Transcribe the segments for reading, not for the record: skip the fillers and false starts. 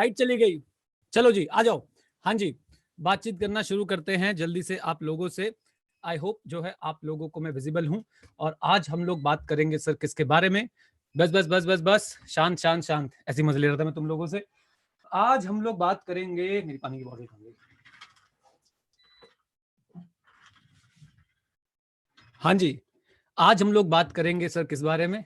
Light चली गई। चलो जी आ जाओ। हाँ जी, बातचीत करना शुरू करते हैं जल्दी से आप लोगों से। आई होप जो है आप लोगों को मैं विजिबल हूं। और आज हम लोग बात करेंगे सर किसके बारे में? बस बस बस बस बस, शांत शांत शांत, ऐसी मजे ले रहा था मैं तुम लोगों से। आज हम लोग बात करेंगे, मेरी पानी की बोतल कहाँ गई? हाँ जी, आज हम लोग बात करेंगे सर किस बारे में?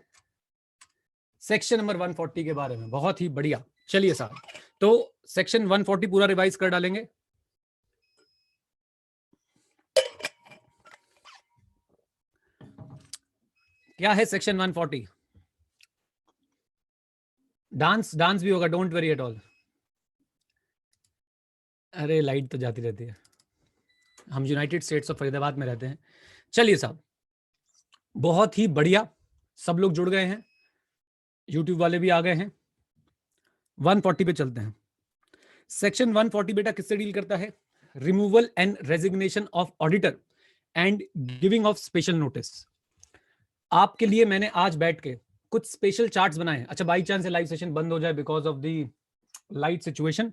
सेक्शन नंबर 140 के बारे में। बहुत ही बढ़िया। चलिए साहब, तो सेक्शन 140 पूरा रिवाइज कर डालेंगे। क्या है सेक्शन 140? डांस डांस भी होगा, डोंट वरी एट ऑल। अरे लाइट तो जाती रहती है, हम यूनाइटेड स्टेट्स ऑफ फरीदाबाद में रहते हैं। चलिए साहब, बहुत ही बढ़िया, सब लोग जुड़ गए हैं, यूट्यूब वाले भी आ गए हैं। 140 पे चलते हैं। सेक्शन 140 बेटा किससे डील करता है? Removal and resignation of auditor and giving of special notice. आपके लिए मैंने आज बैठ के कुछ स्पेशल चार्ट्स बनाए हैं। अच्छा, बाई चांस लाइव सेशन बंद हो जाए because of the light situation,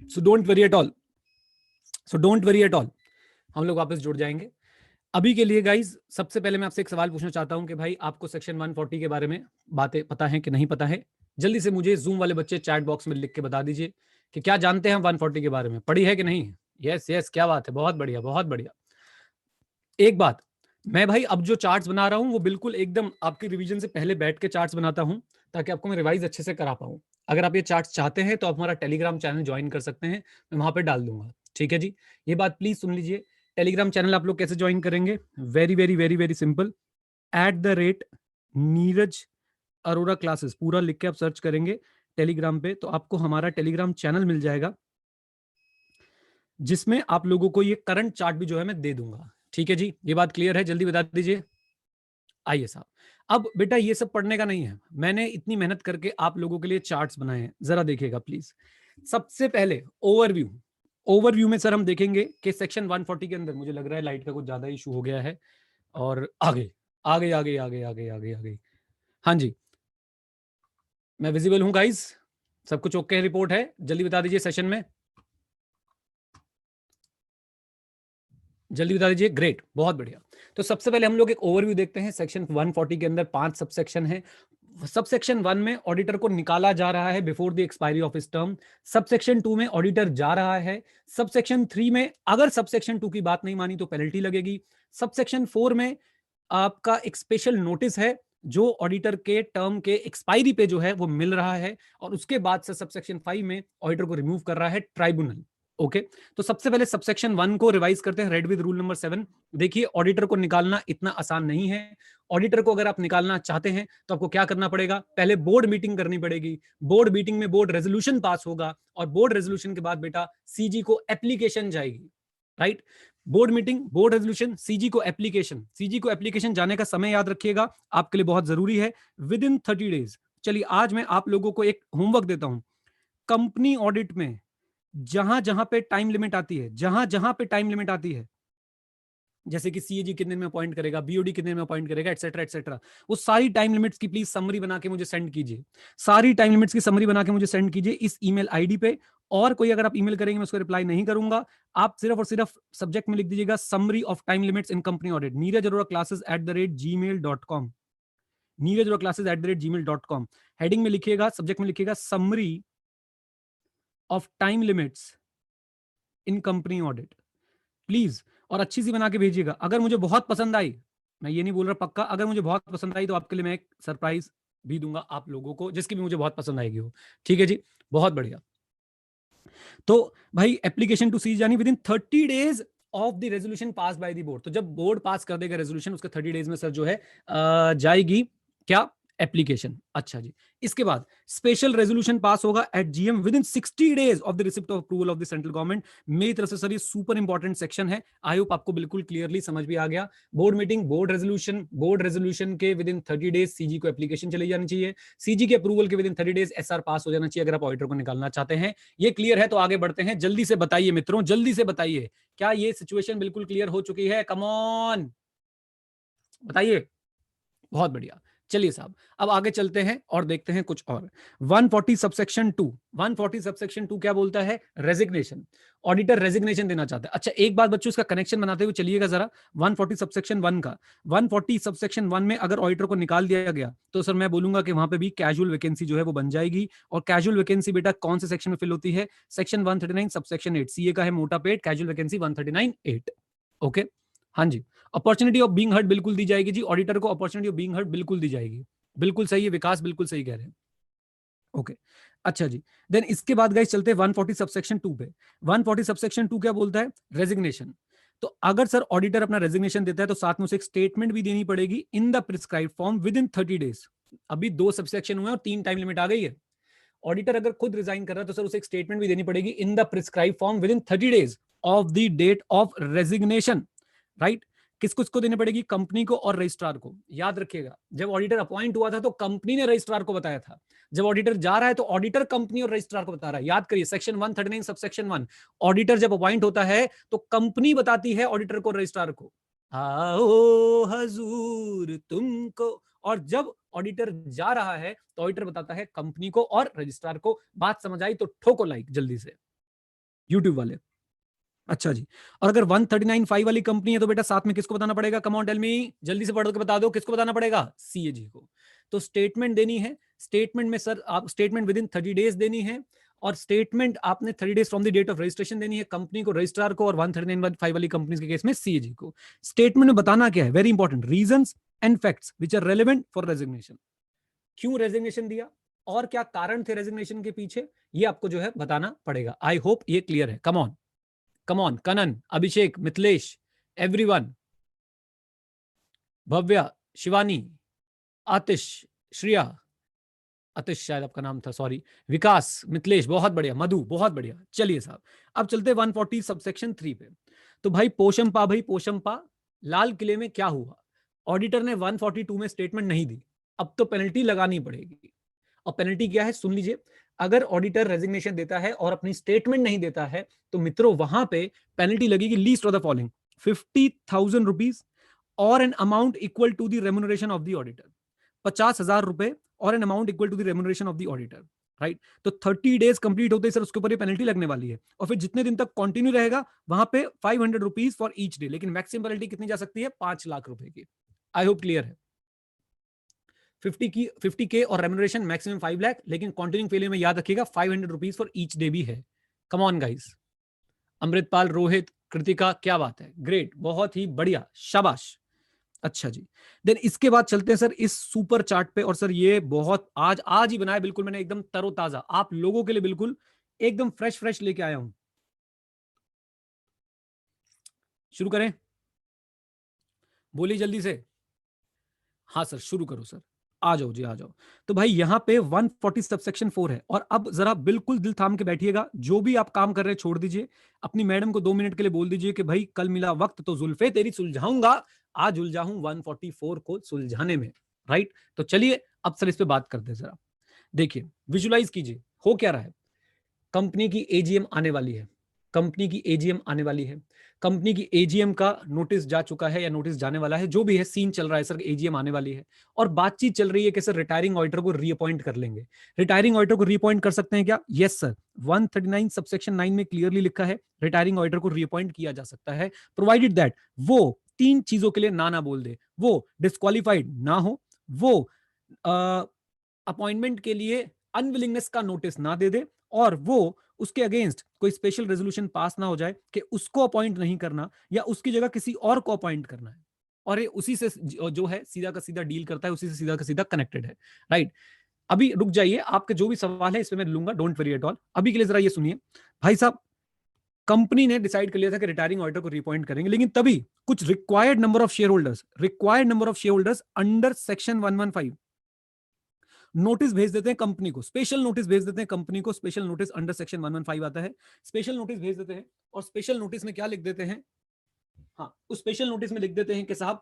so don't worry at all, हम लोग वापस जुड़ जाएंगे। अभी के लिए गाइज, सबसे पहले मैं आपसे एक सवाल पूछना चाहता हूं कि भाई आपको सेक्शन 140 के बारे में बातें पता है कि नहीं पता है? जल्दी से मुझे जूम वाले बच्चे चैट बॉक्स में लिख के बता दीजिए कि क्या जानते हैं 140 के बारे में, पढ़ी है कि नहीं? यस यस, क्या बात है, बहुत बढ़िया बहुत बढ़िया। एक बात, मैं भाई अब जो चार्ट्स बना रहा हूं वो बिल्कुल एकदम आपके रिवीजन से पहले बैठ के चार्ट्स बनाता हूं, ताकि आपको मैं रिवाइज अच्छे से करा पाऊं। अगर आप ये चार्ट्स चाहते हैं तो आप हमारा टेलीग्राम चैनल ज्वाइन कर सकते हैं, मैं वहां पे डाल दूंगा। ठीक है जी, ये बात प्लीज सुन लीजिए। टेलीग्राम चैनल आप लोग कैसे ज्वाइन करेंगे? Very very very very simple, @Neeraj Arora classes पूरा लिख के आप सर्च करेंगे टेलीग्राम पे, तो आपको हमारा टेलीग्राम चैनल मिल जाएगा, जिसमें आप लोगों को ये करंट चार्ट भी जो है मैं दे दूंगा। ठीक है जी, ये बात क्लियर है? जल्दी बता दीजिए। आइए साहब, अब बेटा ये सब पढ़ने का नहीं है, मैंने इतनी मेहनत करके आप लोगों के लिए चार्ट्स बनाए हैं, जरा देखिएगा प्लीज। सबसे पहले ओवरव्यू। ओवरव्यू में सर हम देखेंगे कि सेक्शन 140 के अंदर, मुझे लग रहा है लाइट का कुछ ज्यादा इशू हो गया है, और आगे आगे आगे आगे आगे आगे आगे, हाँ जी, मैं विजिबल हूं गाइज, सब कुछ ओके रिपोर्ट है? जल्दी बता दीजिए सेशन में, जल्दी बता दीजिए। ग्रेट, बहुत बढ़िया। तो सबसे पहले हम लोग एक ओवरव्यू देखते हैं। सेक्शन 140 के अंदर 5 सबसेक्शन है। सबसेक्शन 1 में ऑडिटर को निकाला जा रहा है before the expiry of his term. Subsection 2 में ऑडिटर जा रहा है। सबसेक्शन 3 में अगर सबसेक्शन 2 की बात नहीं मानी तो पेनल्टी लगेगी। सबसेक्शन 4 में आपका एक स्पेशल नोटिस है जो ऑडिटर के टर्म के एक्सपायरी पे जो है वो मिल रहा है, और उसके बाद से सबसेक्शन 5 में ऑडिटर को रिमूव कर रहा है ट्राइब्यूनल। ओके, तो सबसे पहले सबसेक्शन 1 को रिवाइज करते हैं, रेड विद रूल नंबर 7। देखिए, ऑडिटर को निकालना इतना आसान नहीं है। ऑडिटर को अगर आप निकालना चाहते हैं तो आपको क्या करना पड़ेगा? पहले बोर्ड मीटिंग करनी पड़ेगी। बोर्ड मीटिंग में बोर्ड रेजोल्यूशन पास होगा, और बोर्ड रेजोल्यूशन के बाद बेटा सीजी को एप्लीकेशन जाएगी। Right, board meeting, board resolution, CG को एप्लीकेशन। सीजी को एप्लीकेशन जाने का समय याद रखिएगा, आपके लिए बहुत जरूरी है, विद इन 30 डेज। चलिए, आज मैं आप लोगों को एक होमवर्क देता हूं। कंपनी ऑडिट में जहां जहां पे टाइम लिमिट आती है, जहां जहां पे टाइम लिमिट आती है, जैसे कि सीएजी कितने दिन में अपॉइंट करेगा, बीओडी कितने दिन में अपॉइंट करेगा, एटसेट्रा एटसेट्रा, वो सारी टाइम लिमिट्स की प्लीज समरी बना के मुझे सेंड कीजिए। सारी टाइम लिमिट्स की समरी बना के मुझे सेंड कीजिए इस ईमेल आईडी पे। और कोई अगर आप ईमेल करेंगे मैं उसको रिप्लाई नहीं करूंगा। आप सिर्फ और सिर्फ सब्जेक्ट में लिख दीजिएगा summary of time limits in company audit, Neeraj Arora classes@gmail.com, Neeraj Arora classes@gmail.com। Heading में लिखिएगा, सब्जेक्ट में लिखिएगा summary of time limits in company audit please, और अच्छी सी बना के भेजिएगा। अगर मुझे बहुत पसंद आई, मैं ये नहीं बोल रहा पक्का, अगर मुझे बहुत पसंद आई तो आपके लिए मैं एक सरप्राइज भी दूंगा आप लोगों को, जिसकी भी मुझे बहुत पसंद आएगी वो। ठीक है जी, बहुत बढ़िया। तो भाई एप्लीकेशन टू सी जानी with in 30 days of the resolution pass by the board. तो जब बोर्ड पास कर देगा रेजोल्यूशन, उसके 30 डेज में सर जो है जाएगी क्या? एप्लीकेशन। अच्छा जी, इसके बाद स्पेशल रेजोल्यूशन पास होगा at GM within 60 days of the receipt of approval of the central government. मेरी तरफ से सर ये सुपर इंपॉर्टेंट सेक्शन है, आई होप आपको बिल्कुल क्लियरली समझ भी आ गया। बोर्ड मीटिंग, बोर्ड रेजोल्यूशन के विद इन 30 डेज सीजी को एप्लीकेशन चली जानी चाहिए। सीजी के अप्रूवल के विद इन 30 डेज एसआर पास हो जाना चाहिए अगर आप ऑडिटर को निकालना चाहते हैं। ये क्लियर है? तो आगे बढ़ते हैं, जल्दी से बताइए मित्रों, जल्दी से बताइए, क्या ये सिचुएशन बिल्कुल क्लियर हो चुकी है? कम ऑन बताइए। बहुत बढ़िया। चलिए साहब, अब आगे चलते हैं और देखते हैं कुछ और। 140 सबसेक्शन 2, 140 सबसेक्शन 2 क्या बोलता है? रेजिग्नेशन। ऑडिटर रेजिग्नेशन देना चाहता है। अच्छा, एक बात बच्चों, इसका कनेक्शन बनाते हुए चलिएगा जरा 140 सबसेक्शन 1 का। 140 सबसेक्शन 1 में अगर ऑडिटर को निकाल दिया गया तो सर मैं बोलूंगा कि वहां पे भी कैजुअल वैकेंसी जो है वो बन जाएगी। और कैजुअल वैकेंसी बेटा कौन से सेक्शन में फिल होती है? Section 139 subsection 8। सीए का है मोटा पेट, कैजुअल वैकेंसी 139(8). ओके, हाँ जी। अपॉर्चुनिटी ऑफ बीइंग हर्ड बिल्कुल दी जाएगी जी, ऑडिटर को अपॉर्चुनिटी ऑफ बीइंग हर्ड बिल्कुल दी जाएगी। बिल्कुल सही है विकास, बिल्कुल सही कह रहे हैं। ओके, अच्छा जी। देन इसके बाद गाइस चलते हैं 140 सबसेक्शन 2 पे। 140 सबसेक्शन 2 क्या बोलता है? रेजिग्नेशन। तो अगर सर ऑडिटर अपना रेजिग्नेशन देता है तो साथ में उसे एक स्टेटमेंट भी देनी पड़ेगी in the prescribe form within 30 days. अभी 2 सबसेक्शन हुए और 3 टाइम लिमिट आ गई है। ऑडिटर अगर खुद रिजाइन कर रहा है तो सर उसे एक स्टेटमेंट भी देनी पड़ेगी in the prescribe form within 30 days of the date of resignation. Right, किसको किसको देनी पड़ेगी? कंपनी को और रजिस्ट्रार को। याद रखिएगा, जब ऑडिटर अपॉइंट हुआ था तो कंपनी ने रजिस्ट्रार को बताया था। जब ऑडिटर जा रहा है तो ऑडिटर कंपनी और रजिस्ट्रार को बता रहा है। याद करिए, सेक्शन 139 सबसेक्शन 1, ऑडिटर जब अपॉइंट होता है तो कंपनी बताती है ऑडिटर को, रजिस्ट्रार को, आओ हजूर तुमको। और जब ऑडिटर जा रहा है तो ऑडिटर बताता है कंपनी को और रजिस्ट्रार को। बात समझ आई तो ठोको लाइक जल्दी से यूट्यूब वाले। अच्छा जी, और अगर 139(5) वाली कंपनी है तो बेटा साथ में किसको बताना पड़ेगा? कम ऑन टेल मी, जल्दी से पढ़ के बता दो, किसको बताना पड़ेगा? सीएजी को। तो स्टेटमेंट देनी है। स्टेटमेंट में सर आप स्टेटमेंट विद इन 30 डेज देनी है, और स्टेटमेंट आपने 30 days from the date of registration देनी है, कंपनी को, रजिस्ट्रार को, और 139(5) वाली कंपनी के केस में सीएजी को। स्टेटमेंट में बताना क्या है? Very important, reasons and facts which are relevant for resignation. क्यों रेजिग्नेशन दिया और क्या कारण थे रेजिग्नेशन के पीछे, ये आपको जो है बताना पड़ेगा। आई होप ये क्लियर है। Come on, come on, Kanan, Abhishek, Mithilesh, everyone, Bhavya, Shivani, Atish, Shriya, Atish शायद आपका नाम था, सॉरी, विकास, मिथिलेश, बहुत बढ़िया, मधु, बहुत बढ़िया। चलिए साहब, अब चलते 140 सबसेक्शन 3 पे। तो भाई पोशंपा, भाई पोशंपा, लाल किले में क्या हुआ? ऑडिटर ने 142 में स्टेटमेंट नहीं दी, अब तो पेनल्टी लगानी पड़ेगी। और पेनल्टी क्या है सुन लीजिए। अगर ऑडिटर रेजिग्नेशन देता है और अपनी स्टेटमेंट नहीं देता है तो मित्रों वहां पे पेनल्टी लगेगी least of the following: 50,000 rupees or an amount equal to the remuneration of the auditor. 50,000 रुपए or an amount equal to the remuneration of the auditor. Right, तो 30 डेज कंप्लीट होते ही सर उसके ऊपर ये पेनल्टी लगने वाली है, और फिर जितने दिन तक कंटिन्यू रहेगा वहां पे 500 रुपीज फॉर ईच डे। लेकिन मैक्सिमम पेनल्टी कितनी जा सकती है? 5 लाख रुपए की। आई होप क्लियर है। 50K और रेम्यूनरेशन मैक्सिमम 5 लाख, लेकिन कॉन्टिन्यूइंग फेलियर में याद रखिएगा 500 रुपीज फॉर ईच डे भी है। Come on guys. Amritpal, Rohit, Kritika, क्या बात है, ग्रेट, बहुत ही बढ़िया, शाबाश। अच्छा जी, देन इसके बाद चलते हैं सर इस सुपर चार्ट पे। और सर ये बहुत आज आज ही बनाया, बिल्कुल मैंने एकदम तरोताजा आप लोगों के लिए, बिल्कुल एकदम फ्रेश फ्रेश लेके आया हूं। शुरू करें? बोलिए जल्दी से। हाँ सर, शुरू करो सर, आ जाओ जी, आ जाओ। तो भाई यहाँ पे 140 सबसेक्शन 4 है। और अब जरा बिल्कुल दिल थाम के बैठिएगा, जो भी आप काम कर रहे हैं छोड़ दीजिए, अपनी मैडम को 2 मिनट के लिए बोल दीजिए कि भाई कल मिला वक्त तो जुल्फे तेरी सुलझाऊंगा, आज उलझा हूं 144 को सुलझाने में। राइट, तो चलिए अब सर इस पे बात करते हैं जरा। देखिए, विजुलाइज कीजिए हो क्या रहा है। कंपनी की एजीएम आने वाली है, कंपनी की एजीएम आने वाली है, कंपनी की एजीएम का नोटिस जा चुका है या नोटिस जाने वाला है, जो भी है सीन चल रहा है सर, एजीएम आने वाली है। और बातचीत चल रही है कि सर रिटायरिंग ऑडिटर को रीअपॉइंट कर लेंगे। रिटायरिंग ऑडिटर को रीअपॉइंट कर सकते हैं क्या? यस सर, 139 सबसेक्शन 9 में क्लियरली लिखा है रिटायरिंग ऑडिटर को रीअपॉइंट किया जा सकता है, प्रोवाइडेड दैट वो 3 चीजों के लिए ना बोल दे। वो डिस्क्वालीफाइड ना हो, वो अपॉइंटमेंट के लिए अनविलिंगनेस का नोटिस ना दे दे, और वो उसके अगेंस्ट कोई स्पेशल रेजोल्यूशन पास ना हो जाए कि उसको अपॉइंट नहीं करना या उसकी जगह किसी और को अपॉइंट करना है। और ये उसी से जो है सीधा का सीधा डील करता है, उसी से सीधा का सीधा कनेक्टेड है। राइट, अभी रुक जाइए, आपके जो भी सवाल है इसमें मैं लूंगा, डोंट वरी एट ऑल। अभी के लिए जरा ये सुनिए भाई साहब, कंपनी ने डिसाइड कर लिया था कि रिटायरिंग ऑडिटर को रिअपॉइंट करेंगे, लेकिन तभी कुछ required number of share holders under section 115 notice भेज देते हैं कंपनी को, स्पेशल नोटिस भेज देते हैं कंपनी को। स्पेशल नोटिस अंडर सेक्शन 115 आता है, स्पेशल नोटिस भेज देते हैं। और स्पेशल नोटिस में क्या लिख देते हैं? हाँ, उस स्पेशल नोटिस में लिख देते हैं कि साहब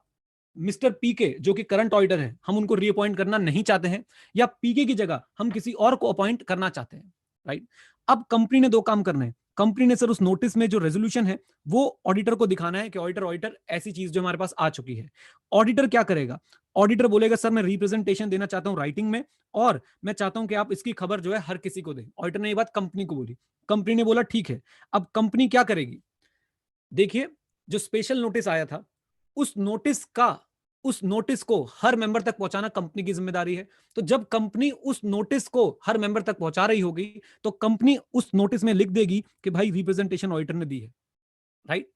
मिस्टर पीके जो कि करंट ऑडिटर है, हम उनको रीअपॉइंट करना नहीं चाहते हैं, या पीके की जगह हम किसी और को अपॉइंट करना चाहते हैं। राइट, अब कंपनी ने 2 काम करने हैं। कंपनी ने सर उस नोटिस में जो रेजोल्यूशन है वो ऑडिटर को दिखाना है कि ऑडिटर ऐसी चीज जो हमारे पास आ चुकी है। ऑडिटर क्या करेगा? ऑडिटर बोलेगा सर मैं रिप्रेजेंटेशन देना चाहता हूं राइटिंग में, और मैं चाहता हूं कि आप इसकी खबर जो है हर किसी को दें। ऑडिटर ने ये बात कंपनी को बोली, कंपनी ने बोला ठीक है। अब कंपनी क्या करेगी? देखिए, जो स्पेशल नोटिस आया था उस नोटिस को हर मेंबर तक पहुंचाना कंपनी की जिम्मेदारी है। तो जब कंपनी उस नोटिस को हर मेंबर तक पहुंचा रही होगी तो कंपनी उस नोटिस में लिख देगी कि भाई रिप्रेजेंटेशन ऑडिटर ने दी है, राइट?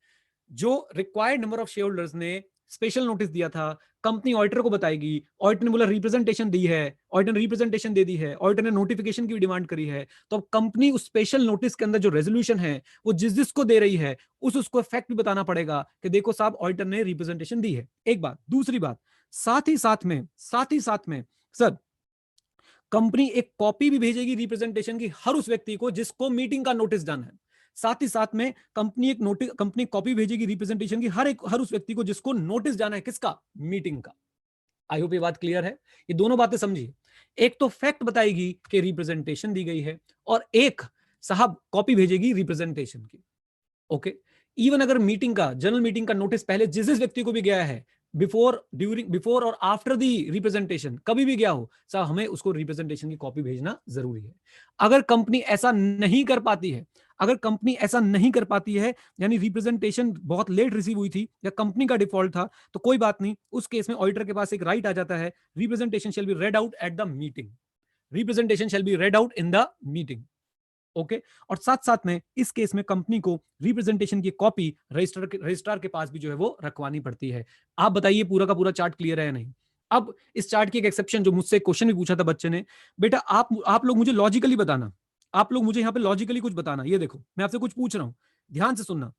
जो required number of share holders ने स्पेशल नोटिस दिया था, कंपनी ऑडिटर को बताएगी। ऑडिटर ने बोला रिप्रेजेंटेशन दी है, ऑडिटर ने रिप्रेजेंटेशन दे दी है, ऑडिटर ने नोटिफिकेशन की भी डिमांड करी है। तो अब कंपनी उस स्पेशल नोटिस के अंदर जो रेजोल्यूशन है वो जिसको दे रही है उसको फैक्ट भी बताना पड़ेगा कि देखो साहब ऑडिटर ने रिप्रेजेंटेशन दी है। एक बात। दूसरी बात, साथ ही साथ में सर कंपनी एक कॉपी भी भेजेगी रिप्रेजेंटेशन की हर उस व्यक्ति को जिसको मीटिंग का नोटिस जाना है। साथ ही साथ में कंपनी कॉपी भेजेगी रिप्रेजेंटेशन की हर उस व्यक्ति को जिसको नोटिस जाना है, किसका? मीटिंग का। आई होप ये बात क्लियर है। ये दोनों बातें समझिए, एक तो फैक्ट बताएगी कि रिप्रेजेंटेशन दी गई है, और एक साहब कॉपी भेजेगी रिप्रेजेंटेशन की। ओके। इवन अगर जनरल मीटिंग का नोटिस पहले जिस व्यक्ति को भी गया है, बिफोर और आफ्टर दी रिप्रेजेंटेशन, कभी भी गया हो साहब, हमें उसको रिप्रेजेंटेशन की कॉपी भेजना जरूरी है। अगर कंपनी ऐसा नहीं कर पाती है, यानी रिप्रेजेंटेशन बहुत लेट रिसीव हुई थी या कंपनी का डिफॉल्ट था, तो कोई बात नहीं, उस केस में ऑडिटर के पास एक राइट आ जाता है, representation shall be red out at the meeting. Representation shall be red out in the meeting. Okay. और साथ साथ में इस केस में कंपनी को रिप्रेजेंटेशन की कॉपी रजिस्ट्रार के पास भी जो है वो रखवानी पड़ती है। आप बताइए पूरा का पूरा चार्ट क्लियर है या नहीं? अब इस चार्ट की एक एक्सेप्शन, जो मुझसे क्वेश्चन भी पूछा था बच्चे ने, बेटा आप लोग मुझे लॉजिकली बताना, आप लोग मुझे यहां पे लॉजिकली कुछ बताना। ये देखो मैं आपसे कुछ पूछ रहा हूं, ध्यान से सुनना।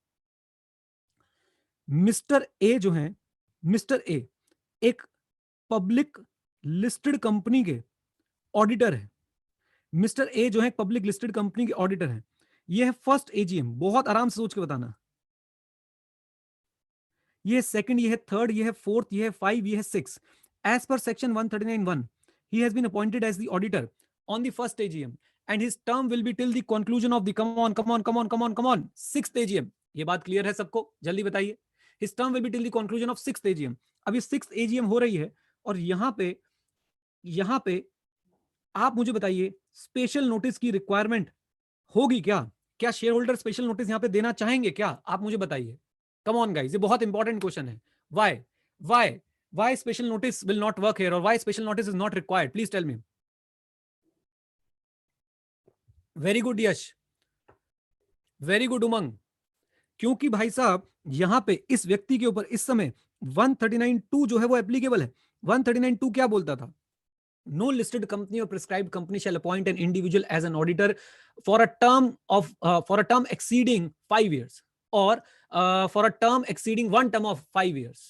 मिस्टर ए जो है, मिस्टर ए एक पब्लिक लिस्टेड कंपनी के ऑडिटर है। मिस्टर ए जो है पब्लिक लिस्टेड कंपनी के ऑडिटर हैं। ये है फर्स्ट एजीएम, बहुत आराम से सोच के बताना। ये है सेकंड, ये है थर्ड, ये है फोर्थ, ये है फाइव, ये है six. As per section 139(1) he has been appointed as the auditor on the first AGM and his term will be till the conclusion of the come on sixth AGM। ये बात clear है सबको? जल्दी बताइए। his term will be till the conclusion of sixth AGM। अब ये sixth AGM हो रही है, और यहां पे आप मुझे बताइए स्पेशल नोटिस की रिक्वायरमेंट होगी क्या? क्या शेयर होल्डर स्पेशल नोटिस यहां पे देना चाहेंगे क्या? आप मुझे बताइए। कम ऑन गाइस, ये बहुत इंपॉर्टेंट क्वेश्चन है। Why why why special notice will not work here, और why special notice is not required? Please tell me. Very good Yash, very good Umang. क्योंकि भाई साहब यहां पे इस व्यक्ति के ऊपर इस समय 139(2) जो है वो एप्लीकेबल है। 139(2) क्या बोलता था? No listed company or prescribed company shall appoint an individual as an auditor for a term exceeding 5 years, or for a term exceeding one term of 5 years।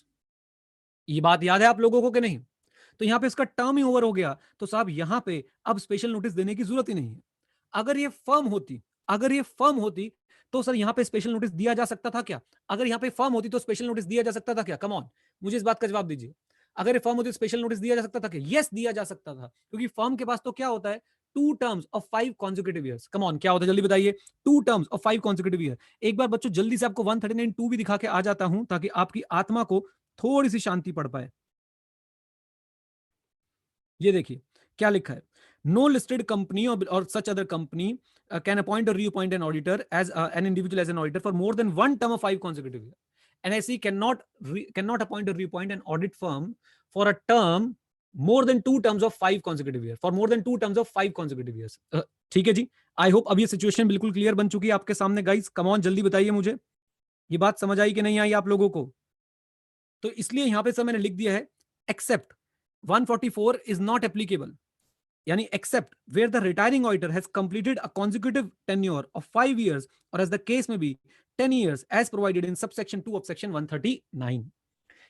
ये बात याद है आप लोगों को कि नहीं? तो यहां पे इसका टर्म ही ओवर हो गया, तो साहब यहां पे अब स्पेशल नोटिस देने की जरूरत ही नहीं है। अगर ये फर्म होती तो सर यहां पे स्पेशल नोटिस दिया जा सकता था क्या? अगर यहां पे फर्म होती तो स्पेशल नोटिस दिया जा सकता था क्या? कम ऑन, मुझे इस बात का जवाब दीजिए। अगर ये फर्म होती तो स्पेशल नोटिस दिया जा सकता था क्या? यस, दिया जा सकता था, क्योंकि फर्म के पास तो क्या होता है, 2 terms of 5 consecutive years. Come on, क्या होता है जल्दी बताइए? 2 टर्म्स ऑफ 5 कॉन्जिक्यूटिव ईयर। एक बार बच्चों जल्दी से आपको 139(2) भी दिखा के आ जाता हूं, ताकि आपकी आत्मा को थोड़ी सी शांति पड़ पाए। ये देखिए क्या लिखा है। No listed company or such other company can appoint or reappoint an auditor as an individual as an auditor for more than one term of 5 consecutive years। NIC cannot appoint or reappoint an audit firm for a term more than 2 terms of 5 consecutive years, for more than 2 terms of 5 consecutive years। ठीक है जी। I hope अब ये situation बिल्कुल clear बन चुकी है आपके सामने। गाइस कम ऑन, जल्दी बताइए मुझे, ये बात समझ आई कि नहीं आई आप लोगों को? तो इसलिए यहां पे सर मैंने लिख दिया है, एक्सेप्ट 144 इज नॉट एप्लीकेबल, यानी except where the retiring auditor has completed a consecutive tenure of 5 years or as the case may be 10 years as provided in subsection 2 of section 139।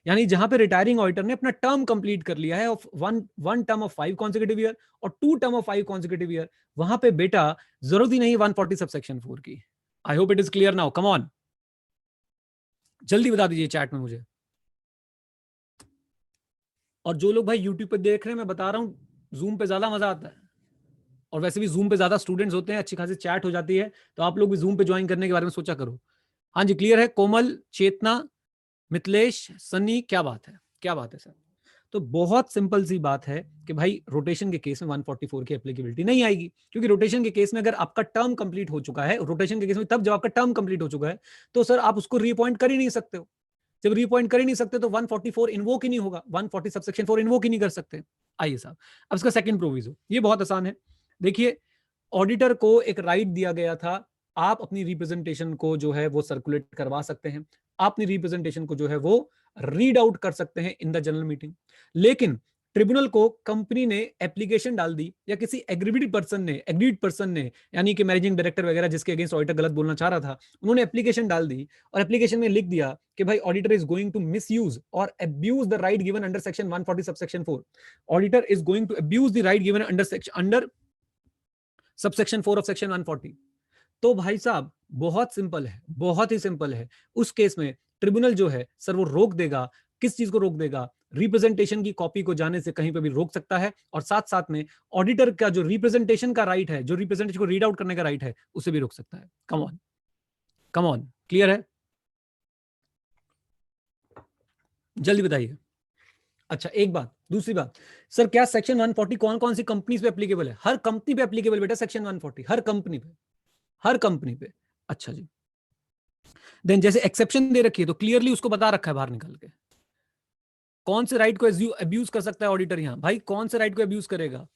यानी जहां पे रिटायरिंग ऑडिटर ने अपना term complete कर लिया है of one term of 5 consecutive year और 2 term of 5 consecutive year, वहां पे बेटा जरूरत ही नहीं 140 सबसेक्शन 4 की। I hope it is clear now. Come on, जल्दी बता दीजिए चैट में मुझे। और जो लोग भाई यूट्यूब पे देख रहे हैं, मैं बता रहा हूं जूम पे ज्यादा मजा आता है, और वैसे भी जूम पे ज्यादा स्टूडेंट्स होते हैं, अच्छी खासी चैट हो जाती है, तो आप लोग भी जूम पे ज्वाइन करने के बारे में सोचा करो। हाँ जी, क्लियर है। कोमल, चेतना, मिथिलेश, सन्नी, क्या बात है, क्या बात है सर। तो बहुत सिंपल सी बात है कि भाई रोटेशन के केस में 144 की एप्लीकेबिलिटी नहीं आएगी, क्योंकि रोटेशन के केस में अगर आपका टर्म कंप्लीट हो चुका है, रोटेशन के केस में तब जब आपका टर्म कंप्लीट हो चुका है, तो सर आप उसको रीअपॉइंट कर ही नहीं सकते हो। जब रीअपॉइंट कर ही नहीं सकते तो 144 इन्वोक ही नहीं होगा, 140 सबसेक्शन 4 इन्वोक ही नहीं कर सकते। आइए साहब, अब इसका सेकंड प्रोविजो, ये बहुत आसान है। देखिए, ऑडिटर को एक राइट दिया गया था, आप अपनी रिप्रेजेंटेशन को जो है वो सर्कुलेट करवा सकते हैं, आप अपनी रिप्रेजेंटेशन को जो है वो रीड आउट कर सकते हैं इन द जनरल मीटिंग। लेकिन ट्रिब्यूनल को कंपनी ने एप्लीकेशन डाल दी, या किसी एग्रीड पर्सन ने यानी कि मैनेजिंग डायरेक्टर वगैरह जिसके अगेंस्ट ऑडिटर गलत बोलना चाह रहा था, उन्होंने एप्लीकेशन डाल दी और एप्लीकेशन में लिख दिया कि भाई auditor is going to misuse or abuse the right given under section 140 subsection 4। Auditor is going to abuse the right given under subsection 4 of section 140। तो भाई साहब बहुत सिंपल है, बहुत ही सिंपल है। उस केस में ट्रिब्यूनल जो है सर वो रोक देगा। किस चीज को रोक देगा? रिप्रेजेंटेशन की कॉपी को जाने से कहीं पे भी रोक सकता है, और साथ साथ में ऑडिटर का जो रिप्रेजेंटेशन का राइट है, जो रिप्रेजेंटेशन को रीड आउट करने का राइट है, उसे भी रोक सकता है। Come on, come on, clear है? जल्दी बताइए। अच्छा, एक बात, दूसरी बात, सर क्या सेक्शन 140 कौन कौन सी कंपनीज पे एप्लीकेबल है? हर कंपनी पे एप्लीकेबल बेटा सेक्शन 140, हर कंपनी पे, हर कंपनी पे। अच्छा जी, देन जैसे एक्सेप्शन दे रखी है तो क्लियरली उसको बता रखा है बाहर निकाल के कौन से राइट को अब्यूज कर सकता है ऑडिटर। यहां भाई कौन से राइट को अब्यूज करेगा?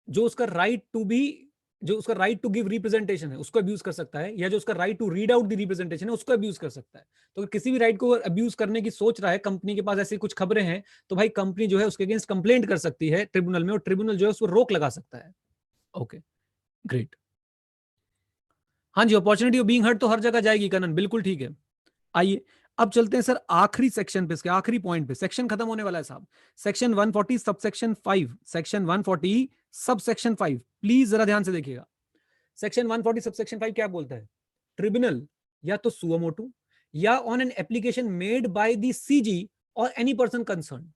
जो उसका राइट टू बी, जो उसका राइट टू गिव रिप्रेजेंटेशन है उसको अब्यूज कर सकता है, या जो उसका right to read out the representation है उसको अब्यूज कर सकता है। तो किसी भी राइट को अब्यूज करने की सोच रहा है, कंपनी के पास ऐसी कुछ खबरें हैं, तो भाई कंपनी जो है उसके अगेंस्ट कंप्लेंट कर सकती है ट्रिब्यूनल में, और ट्रिब्यूनल जो है उसको रोक लगा सकता है। Okay, great. हाँ जी, अपॉर्चुनिटी ऑफ बीइंग हर्ड तो हर जगह जाएगी कनन, बिल्कुल ठीक है। आइए अब चलते हैं सर आखिरी सेक्शन पे, इसके आखिरी पॉइंट पे। सेक्शन खत्म होने वाला है साहब। Section 140 subsection 5, section 140 subsection 5, please जरा ध्यान से देखिएगा। सेक्शन 140 सबसेक्शन 5 क्या बोलता है? ट्रिब्यूनल या तो सुओ मोटू या on an application made by the CG or any person concern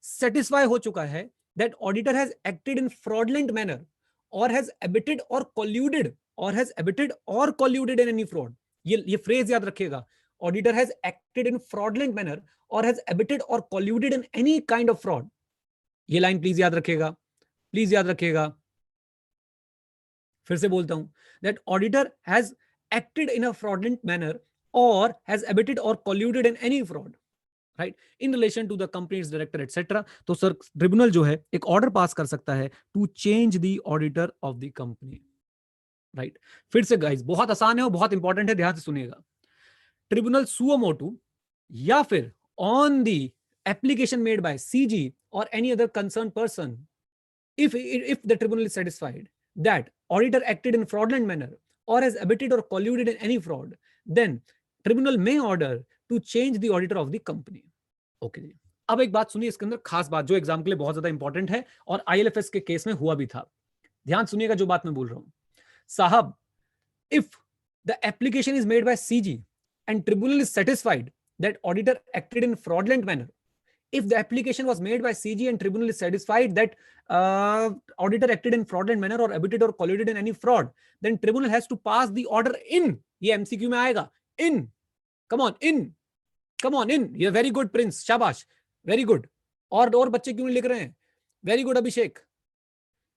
satisfy हो चुका है that auditor has acted in fraudulent manner or has abetted or colluded, or has abetted or colluded in any fraud. ये phrase याद रखिएगा, auditor has acted in fraudulent manner or has abetted or colluded in any kind of fraud. ये line please याद रखिएगा, please याद रखिएगा। फिर से बोलता हूं, that auditor has acted in a fraudulent manner or has abetted or colluded in any fraud, right, in relation to the company's director etcetera. तो सर ट्रिब्यूनल जो है एक ऑर्डर पास कर सकता है to change the auditor of the company, right. फिर से guys बहुत आसान है और बहुत इंपॉर्टेंट है, ध्यान से सुनिएगा। ट्रिब्यूनल सुओ मोटू या फिर on the application made by CG or any other concern person, if the tribunal is satisfied that auditor acted in fraudulent manner or has abetted or colluded in any fraud, then tribunal may order to change the auditor of the company. Okay जी, अब एक बात सुनिए, इसके अंदर खास बात जो एग्जाम के लिए बहुत ज्यादा इंपॉर्टेंट है और आईएलएफएस के केस में हुआ भी था। ध्यान सुनिएगा जो बात मैं बोल रहा हूं साहब। If the application is made by CG and tribunal is satisfied that auditor acted in fraudulent manner, if the application was made by CG and tribunal is satisfied that auditor acted in fraudulent manner or abetted or colluded in any fraud, then tribunal has to pass the order in, ये MCQ में आएगा, in, come on in, come on in, ये very good prince, शाबाश, very good। और बच्चे क्यों नहीं लिख रहे हैं? very good अभिषेक,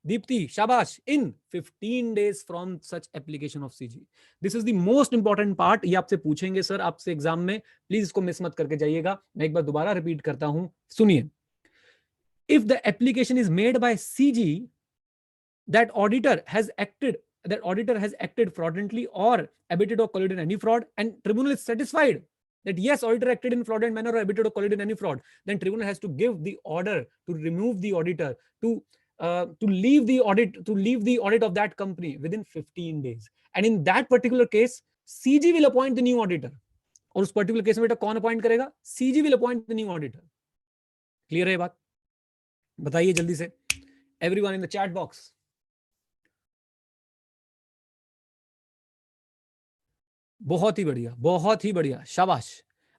दीप्ति, शाबाश, इन 15 days from such application of CG. This is the most important part, ये आपसे पूछेंगे सर आपसे एग्जाम में, प्लीज इसको मिस मत करके जाइएगा। मैं एक बार दोबारा रिपीट करता हूं, सुनिए। If the application is made by CG that auditor has acted fraudulently or abetted or colluded in any fraud, and tribunal is satisfied that yes, auditor acted in fraudulent manner or abetted or colluded in any fraud, then tribunal has to give the order to remove the auditor, to leave the audit of that company within 15 days, and in that particular case CG will appoint the new auditor। और उस particular case में बेटा कौन appoint करेगा? CG will appoint the new auditor। Clear है बात? बताइए जल्दी से, everyone in the chat box. बहुत ही बढ़िया, बहुत ही बढ़िया, शाबाश।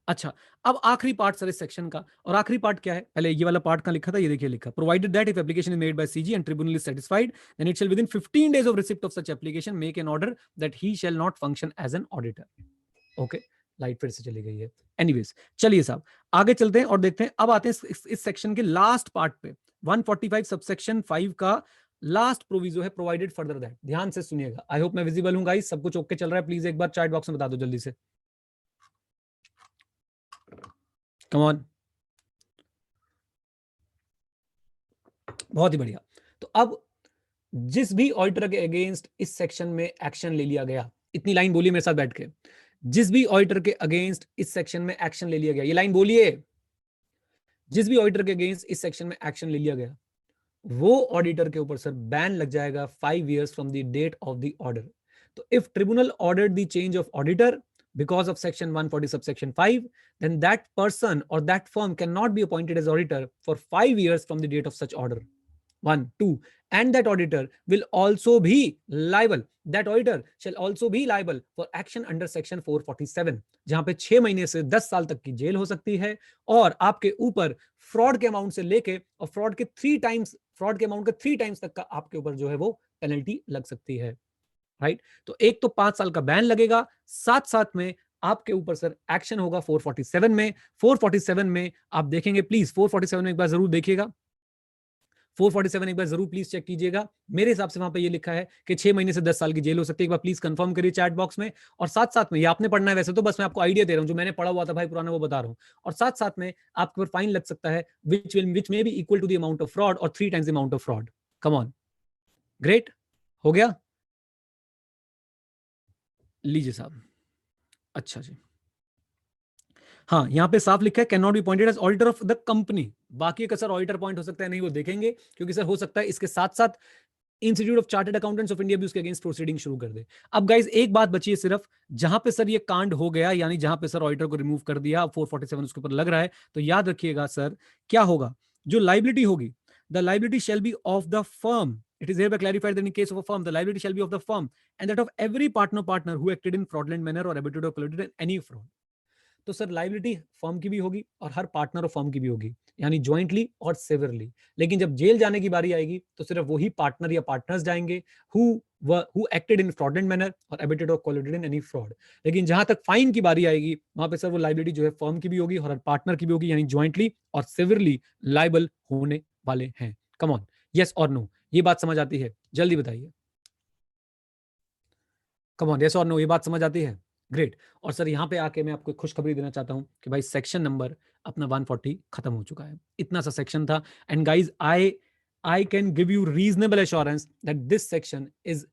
अच्छा, अब आखिरी पार्ट सर इस सेक्शन का, और आखिरी पार्ट क्या है, पहले ये वाला पार्ट का लिखा था, ये देखिए लिखा, provided that if application is made by CG and tribunal is satisfied then it shall within 15 days of receipt of such application make an order that he shall not function as an auditor. Okay, light फिर से चली गई है। Anyways, चलिए साहब आगे चलते हैं और देखते हैं। अब आते हैं इस सेक्शन के लास्ट पार्ट पे, 145 सबसेक्शन 5 का लास्ट प्रोविजो है, प्रोवाइडेड फर्दर दैट। ध्यान से सुनिएगा, आई होप मैं विजिबल हूं गाइस, सब कुछ ओके चल रहा है, प्लीज एक बार चैट बॉक्स में बता दो जल्दी से, कम ऑन। बहुत ही बढ़िया। तो अब जिस भी ऑडिटर के अगेंस्ट इस सेक्शन में एक्शन ले लिया गया, इतनी लाइन बोलिए मेरे साथ बैठ के, जिस भी ऑडिटर के अगेंस्ट इस सेक्शन में एक्शन ले लिया गया, ये लाइन बोलिए, जिस भी ऑडिटर के अगेंस्ट इस सेक्शन में एक्शन ले लिया गया, वो ऑडिटर के ऊपर सर बैन लग जाएगा 5 years from the date of the order. तो if tribunal ordered the change of auditor because of section 140 subsection 5, then that person or that firm cannot be appointed as auditor for 5 years from the date of such order. 1 2 and that auditor will also be liable, that auditor shall also be liable for action under section 447, जहां पे 6 महीने से 10 साल तक की jail हो सकती है, और आपके ऊपर फ्रॉड के अमाउंट से लेके और फ्रॉड के 3 टाइम्स, फ्रॉड के अमाउंट के 3 टाइम्स तक का आपके ऊपर जो है वो पेनल्टी लग सकती है। राइट, तो एक तो 5 साल का बैन लगेगा, साथ साथ में आपके ऊपर सर एक्शन होगा 447 में। 447 में आप देखेंगे, प्लीज 447 में एक बार जरूर देखिएगा, 447 एक बार जरूर प्लीज चेक कीजिएगा। मेरे हिसाब से वहां पे ये लिखा है कि 6 महीने से 10 साल की जेल हो सकती है, एक बार प्लीज कंफर्म करिए चैट बॉक्स में। और साथ साथ में ये आपने पढ़ना है, वैसे तो बस मैं आपको आइडिया दे रहा हूं, जो मैंने पढ़ा हुआ था भाई पुराना वो बता रहा हूं। और साथ साथ में आपके ऊपर फाइन लग सकता है which may be equal to the amount of fraud और 3 times the amount of fraud. Come on, great, हो गया, लीजिए साहब। अच्छा जी, हाँ यहाँ पे साफ लिखा है can not be appointed as auditor of the company. बाकी का सर ऑडिटर पॉइंट हो सकता है नहीं, वो देखेंगे, क्योंकि सर हो सकता है इसके साथ साथ institute of chartered accountants of India भी उसके अगेंस्ट प्रोसीडिंग शुरू कर दे। अब गाइज एक बात बची है सिर्फ, जहां पे सर ये कांड हो गया, यानी जहां पे सर ऑडिटर को रिमूव कर दिया, 447 उसके ऊपर लग रहा है, तो याद रखिएगा सर क्या होगा, जो लाइबिलिटी होगी, the liability shall be of the firm. It is hereby clarified that in case of a firm, the liability shall be of the firm and that of every partner who acted in fraudulent manner or abetted or colluded in any fraud. तो sir liability firm की भी होगी और हर partner of firm की भी होगी, यानी jointly और सेवरली। लेकिन जब जेल जाने की बारी आएगी तो सिर्फ वही पार्टनर या पार्टनर्स जाएंगे who acted in fraudulent manner or abetted or colluded in any fraud। लेकिन जहां तक फाइन की बारी आएगी वहां पे सर वो लाइबिलिटी जो है फर्म की भी होगी और हर पार्टनर की भी होगी, यानी ज्वाइंटली और सेवरली लाइबल होने वाले हैं। कम ऑन, यस और नो, ये बात समझ आती है, जल्दी बताइए, कम ऑन, यस और नो, ये बात समझ आती है, ग्रेट। और सर यहाँ पे आके मैं आपको खुशखबरी देना चाहता हूँ कि भाई सेक्शन नंबर अपना 140 खत्म हो चुका है। इतना सा सेक्शन था, and guys I can give you reasonable assurance that this section is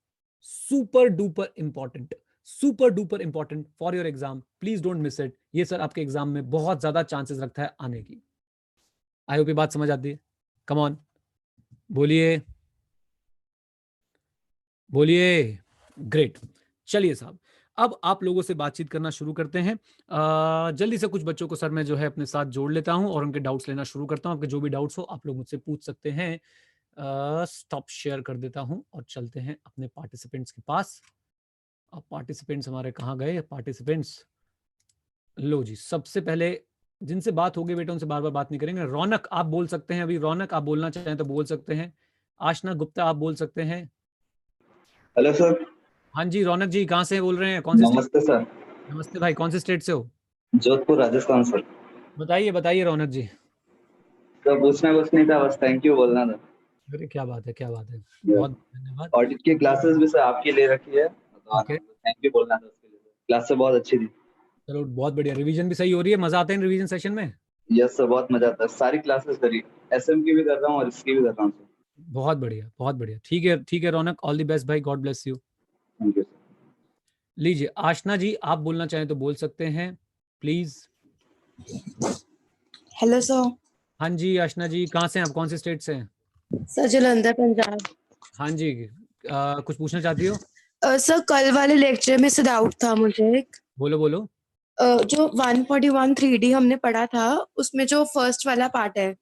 super duper important, super duper important for your exam. Please don't miss it, ये सर आपके एग्जाम में बहुत ज्यादा चांसेस रखता है आने की। आई होप ये बात समझ आती है, कम ऑन बोलिए बोलिए, ग्रेट। चलिए साहब, अब आप लोगों से बातचीत करना शुरू करते हैं। जल्दी से कुछ बच्चों को सर मैं जो है अपने साथ जोड़ लेता हूं और उनके डाउट्स लेना शुरू करता हूं। आपके जो भी डाउट्स हो आप लोग मुझसे पूछ सकते हैं। स्टॉप शेयर कर देता हूं और चलते हैं अपने पार्टिसिपेंट्स के पास। अब पार्टिसिपेंट्स हमारे कहाँ गए, पार्टिसिपेंट्स, लो जी, सबसे पहले जिनसे बात होगी बेटा उनसे बार बार बात नहीं करेंगे। रौनक आप बोल सकते हैं, अभी रौनक आप बोलना चाहें तो बोल सकते हैं। आशना गुप्ता आप बोल सकते हैं। Hello sir. हाँ जी रौनक जी, कहाँ से बोल रहे हैं, कौन से स्टेट? नमस्ते सर। नमस्ते भाई, कौन से स्टेट से हो? जोधपुर राजस्थान सर। बताइए बताइए रौनक जी। सर पूछना कुछ नहीं था, बस थैंक यू बोलना था। अरे क्या बात है, क्या बात है, बहुत धन्यवाद। ऑडिट की क्लासेस भी सर आपकी ले रखी है, तो ओके, थैंक यू बोलना था उसके लिए। क्लास से बहुत अच्छी थी। चलो बहुत बढ़िया, रिवीजन भी सही हो रही है, मजा आता है रिवीजन सेशन में। यस सर, बहुत मजा आता है, सारी क्लासेस करी, एसएम की भी कर रहा हूँ और इसकी भी कर रहा हूँ सर। बहुत बढ़िया, बहुत बढ़िया, ठीक है रौनक, ऑल द बेस्ट भाई, God bless you. Thank you sir. लीजिए आशना जी, आप बोलना चाहें तो बोल सकते हैं, प्लीज। Hello sir. हाँ जी आशना जी, कहाँ से हैं आप, कौन से स्टेट से हैं? सर जलंधर पंजाब। हाँ जी, कुछ पूछना चाहती हो? सर कल वाले लेक्चर में से डाउट था मुझे एक। बोलो बोलो। जो 141 3D हमने पढ़ा था, उसमें जो फर्स्ट वाला पार्ट है,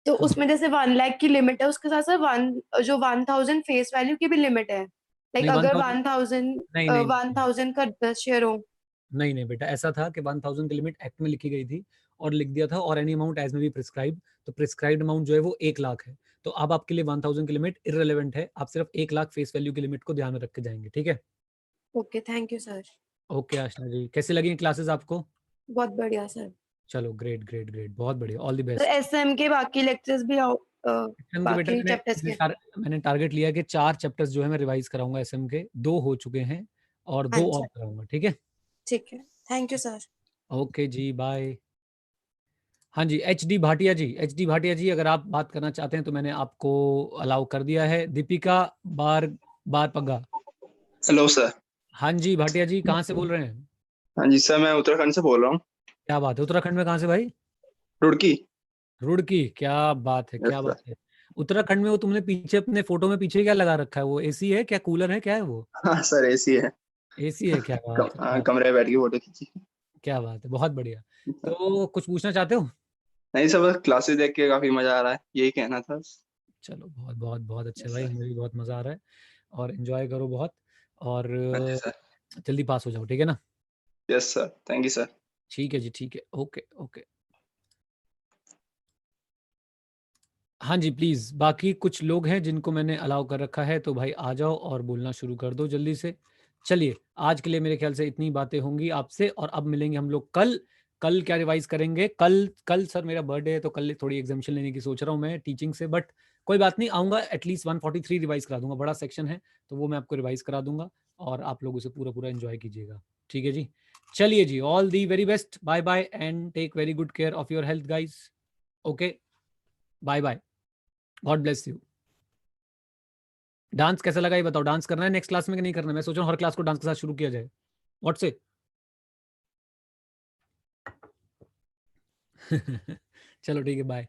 तो हाँ। उसमें जैसे 1 लाख की लिमिट है, उसके साथ साथ 1000 फेस वैल्यू की भी लिमिट है। लाइक नहीं अगर 1000 नहीं नहीं नहीं 1000 का 10 शेयर हो नहीं नहीं बेटा, ऐसा था कि 1000 की लिमिट एक्ट में लिखी गई थी और लिख दिया था और एनी अमाउंट एज में बी प्रिस्क्राइब, तो प्रिस्क्राइब्ड अमाउंट जो है वो 1 लाख है। तो अब आपके लिए 1000 की लिमिट इररिलेवेंट है, आप सिर्फ 1 लाख फेस वैल्यू की लिमिट को ध्यान में रख के जाएंगे, ठीक है? Okay, thank you sir. Okay Ashna ji, कैसी लगी क्लासेस आपको? बहुत बढ़िया सर। चलो ग्रेट ग्रेट ग्रेट, बहुत बढ़िया, ऑल द तो बेस्ट। एसएम के बाकी लेक्चर्स भी एसएम के बेटा बाकी चैप्टर्स के। मैंने टारगेट लिया कि 4 चैप्टर्स जो है मैं रिवाइज कराऊंगा एसएम के, 2 हो चुके हैं और हाँ 2 जी, और कराऊंगा, ठीक है? ठीक है, थैंक यू सर। ओके जी, बाय। हाँ जी, एचडी भाटिया जी, एचडी भाटिया जी अगर आप बात करना चाहते हैं तो मैंने आपको अलाउ कर दिया है। दीपिका बारपगा। Hello sir. हाँ जी भाटिया जी, कहाँ से बोल रहे हैं? हाँ जी सर, मैं उत्तराखंड से बोल रहा हूँ। क्या बात है, उत्तराखंड में कहाँ से भाई? रुड़की। रुड़की, क्या बात है, यस क्या सर। बात है। उत्तराखंड में वो तुमने पीछे अपने फोटो में पीछे क्या लगा रखा है, वो एसी है क्या, कूलर है, क्या है वो? हाँ सर, एसी है। एसी है, क्या बात है, क्या, कमरे में बैठ के फोटो खींची। क्या बात है, बहुत बढ़िया। तो कुछ पूछना चाहते हो? नहीं सर, बस क्लासेस देख के काफी मजा आ रहा है, यही कहना था। चलो बहुत बहुत बहुत अच्छे Yes, भाई, sir. हमें भी बहुत मजा आ रहा है और एंजॉय करो बहुत, और हाँ जी सर। जल्दी पास हो जाओ, ठीक है ना? Yes sir, thank you sir. ठीक है जी, ठीक है, ओके ओके। हाँ जी प्लीज, बाकी कुछ लोग हैं जिनको मैंने अलाउ कर रखा है, तो भाई आ जाओ और बोलना शुरू कर दो जल्दी से। चलिए, आज के लिए मेरे ख्याल से इतनी बातें होंगी आपसे, और अब मिलेंगे हम लोग कल। कल क्या रिवाइज करेंगे? कल कल सर मेरा बर्थडे है, तो कल थोड़ी एग्जामिशन लेने की सोच रहा हूँ मैं टीचिंग से, बट कोई बात नहीं, आऊँगा, एटलीस्ट 143 रिवाइज करा दूंगा, बड़ा सेक्शन है तो वो मैं आपको रिवाइज करा दूंगा और आप लोग उसे पूरा पूरा एंजॉय कीजिएगा, ठीक है जी? चलिए जी, all the very best, bye bye and take very good care of your health guys. Okay, bye bye, God bless you. Dance कैसा लगा ये बताओ, डांस करना है नेक्स्ट क्लास में कि नहीं करना है? मैं सोच रहा हूँ हर क्लास को डांस के साथ शुरू किया जाए, व्हाट से? चलो ठीक है, बाय।